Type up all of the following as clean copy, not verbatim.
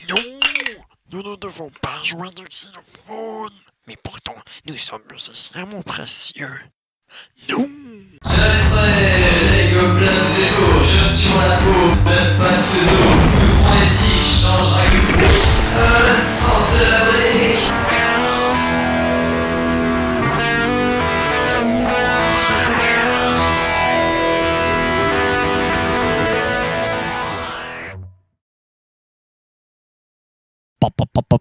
Non, nous ne devons pas jouer de xylophone. Mais pourtant, nous sommes musiciens précieux. Non. Je serai l'ego plein de défauts, je sur la peau, même pas de os. Tout frénétique changera que brique, le sens de la brique.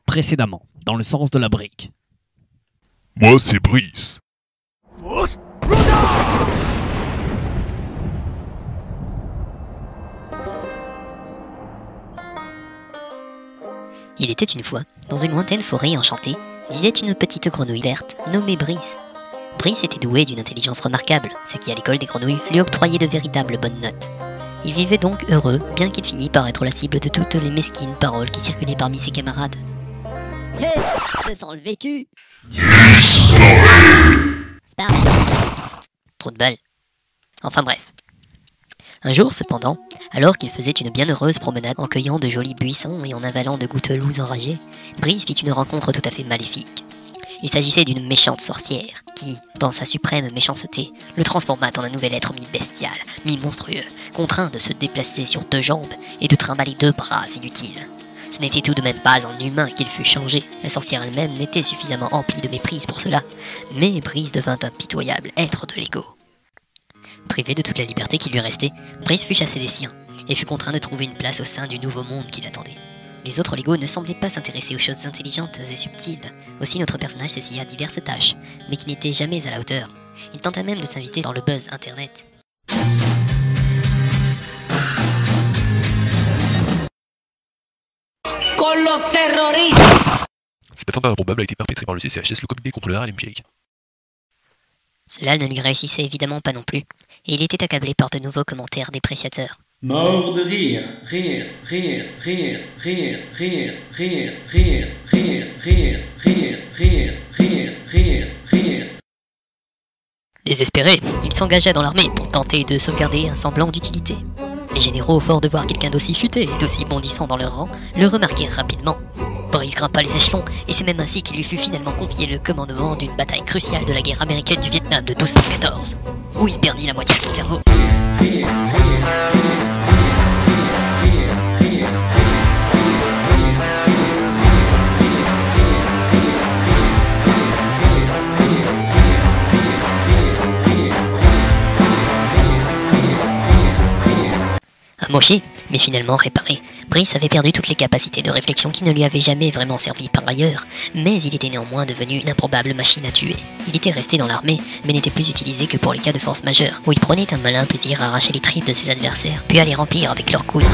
Précédemment, dans le sens de la brique. Moi, c'est Brice. Il était une fois, dans une lointaine forêt enchantée, vivait une petite grenouille verte nommée Brice. Brice était doué d'une intelligence remarquable, ce qui à l'école des grenouilles lui octroyait de véritables bonnes notes. Il vivait donc heureux, bien qu'il finît par être la cible de toutes les mesquines paroles qui circulaient parmi ses camarades. Hé, ça sent le vécu. Trop de balles. Enfin bref. Un jour cependant, alors qu'il faisait une bienheureuse promenade en cueillant de jolis buissons et en avalant de gouteloups enragés, Brice fit une rencontre tout à fait maléfique. Il s'agissait d'une méchante sorcière qui, dans sa suprême méchanceté, le transforma en un nouvel être mi-bestial, mi-monstrueux, contraint de se déplacer sur 2 jambes et de trimballer 2 bras inutiles. Ce n'était tout de même pas en humain qu'il fut changé, la sorcière elle-même n'était suffisamment emplie de méprise pour cela, mais Brice devint un pitoyable être de l'ego. Privé de toute la liberté qui lui restait, Brice fut chassé des siens, et fut contraint de trouver une place au sein du nouveau monde qui l'attendait. Les autres Legos ne semblaient pas s'intéresser aux choses intelligentes et subtiles, aussi notre personnage s'essaya à diverses tâches, mais qui n'étaient jamais à la hauteur. Il tenta même de s'inviter dans le buzz internet. Cet attentat improbable a été perpétré par le CCHS, le Comité contre le Harlem Shake. Cela ne lui réussissait évidemment pas non plus, et il était accablé par de nouveaux commentaires dépréciateurs. Mort de rire, rire, rire, rire, rire, rire, rire, rire, rire, rire, rire, rire, rire, rire, rire. Désespéré, il s'engagea dans l'armée pour tenter de sauvegarder un semblant d'utilité. Les généraux, forts de voir quelqu'un d'aussi futé et d'aussi bondissant dans leur rang, le remarquèrent rapidement. Brice grimpa les échelons, et c'est même ainsi qu'il lui fut finalement confié le commandement d'une bataille cruciale de la guerre américaine du Vietnam de 1214, où il perdit la moitié de son cerveau. Amoché, mais finalement réparé, Brice avait perdu toutes les capacités de réflexion qui ne lui avaient jamais vraiment servi par ailleurs, mais il était néanmoins devenu une improbable machine à tuer. Il était resté dans l'armée, mais n'était plus utilisé que pour les cas de force majeure, où il prenait un malin plaisir à arracher les tripes de ses adversaires, puis à les remplir avec leurs couilles.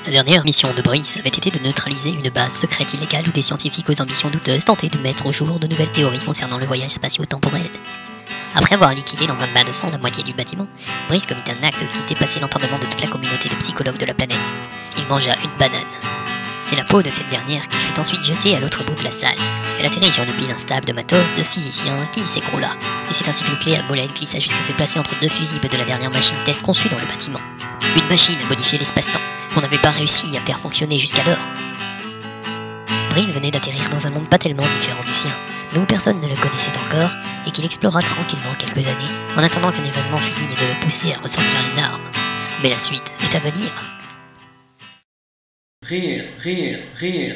La dernière mission de Brice avait été de neutraliser une base secrète illégale où des scientifiques aux ambitions douteuses tentaient de mettre au jour de nouvelles théories concernant le voyage spatio-temporel. Après avoir liquidé dans un bain de sang la moitié du bâtiment, Brice commit un acte qui dépassait l'entendement de toute la communauté de psychologues de la planète. Il mangea une banane. C'est la peau de cette dernière qui fut ensuite jetée à l'autre bout de la salle. Elle atterrit sur une pile instable de matos de physiciens qui s'écroula. Et c'est ainsi qu'une clé à molette glissa jusqu'à se placer entre 2 fusibles de la dernière machine test conçue dans le bâtiment. Une machine à modifier l'espace-temps qu'on n'avait pas réussi à faire fonctionner jusqu'alors. Brice venait d'atterrir dans un monde pas tellement différent du sien, mais où personne ne le connaissait encore, et qu'il explora tranquillement quelques années, en attendant qu'un événement fût digne de le pousser à ressortir les armes. Mais la suite est à venir. Rire, rire, rire.